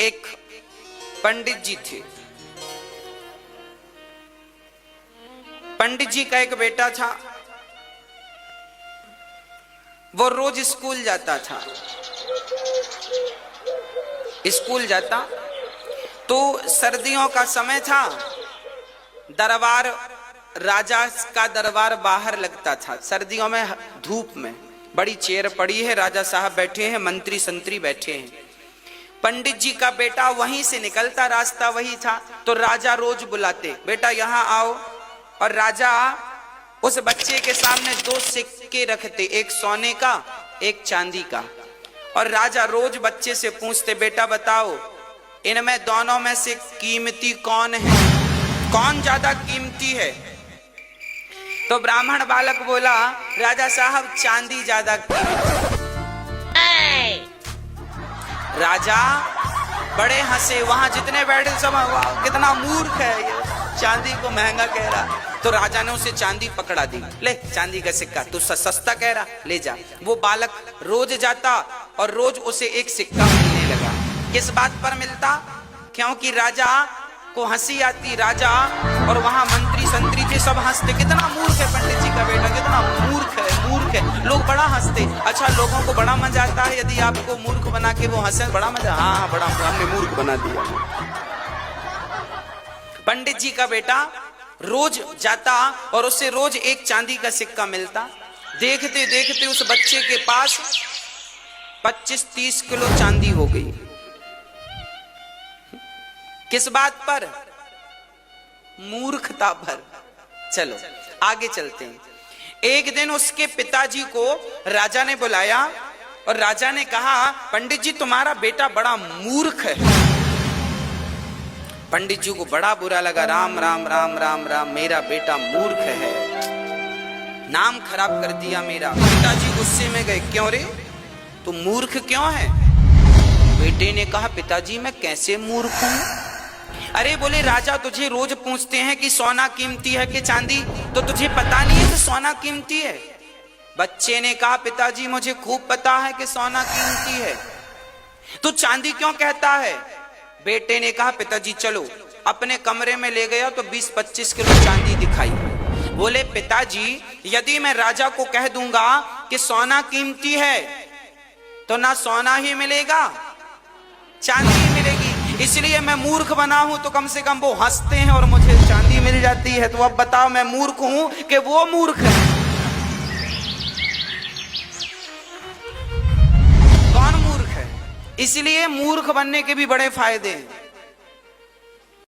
एक पंडित जी थे। पंडित जी का एक बेटा था, वो रोज स्कूल जाता था। स्कूल जाता तो सर्दियों का समय था, दरबार, राजा का दरबार बाहर लगता था। सर्दियों में धूप में बड़ी चेयर पड़ी है, राजा साहब बैठे हैं, मंत्री संतरी बैठे हैं। पंडित जी का बेटा वहीं से निकलता, रास्ता वही था, तो राजा रोज बुलाते, बेटा यहाँ आओ। और राजा उस बच्चे के सामने दो सिक्के रखते, एक सोने का एक चांदी का। और राजा रोज बच्चे से पूछते, बेटा बताओ इनमें दोनों में से कीमती कौन है, कौन ज्यादा कीमती है? तो ब्राह्मण बालक बोला, राजा साहब चांदी ज्यादा कीमती। राजा बड़े हंसे, वहां जितने बैठे सब कितना मूर्ख है ये, चांदी को महंगा कह रहा। तो राजा ने उसे चांदी पकड़ा दी, ले चांदी का सिक्का, तू सस्ता कह रहा, ले जा। वो बालक रोज जाता और रोज उसे एक सिक्का मिलने लगा। किस बात पर मिलता? क्योंकि राजा को हंसी आती, राजा और वहां मंत्री संतरी थे, सब हंसते, कितना मूर्ख है पंडित जी का बेटा, कितना मूर्ख है, मूर्ख है। लोग बड़ा हंसते। अच्छा, लोगों को बड़ा मजा आता है यदि आपको मूर्ख बना के वो हंसे, बड़ा मजा। हाँ बड़ा, हमने मूर्ख बना दिया। पंडित जी का बेटा रोज जाता और उससे रोज एक चांदी का सिक्का मिलता। देखते देखते उस बच्चे के पास 25-30 किलो चांदी हो गई। किस बात पर? मूर्खता पर। चलो आगे चलते हैं। एक दिन उसके पिताजी को राजा ने बुलाया और राजा ने कहा, पंडित जी तुम्हारा बेटा बड़ा मूर्ख है। पंडित जी को बड़ा बुरा लगा, राम राम राम राम राम, मेरा बेटा मूर्ख है, नाम खराब कर दिया मेरा। पिताजी गुस्से में गए, क्यों रे तू मूर्ख क्यों है? बेटे ने कहा, पिताजी मैं कैसे मूर्ख हूं? अरे बोले, राजा तुझे रोज पूछते हैं कि सोना कीमती है कि चांदी, तो तुझे पता नहीं है कि सोना कीमती है? बच्चे ने कहा, पिताजी मुझे खूब पता है कि सोना कीमती है, तू चांदी क्यों कहता है? बेटे ने कहा, पिताजी चलो। अपने कमरे में ले गया तो 20-25 किलो चांदी दिखाई। बोले, पिताजी यदि मैं राजा को कह दूंगा कि सोना कीमती है तो ना सोना ही मिलेगा, चांदी ही मिलेगी। इसलिए मैं मूर्ख बना हूं, तो कम से कम वो हंसते हैं और मुझे चांदी मिल जाती है। तो अब बताओ मैं मूर्ख हूं कि वो मूर्ख है? कौन मूर्ख है? इसलिए मूर्ख बनने के भी बड़े फायदे हैं।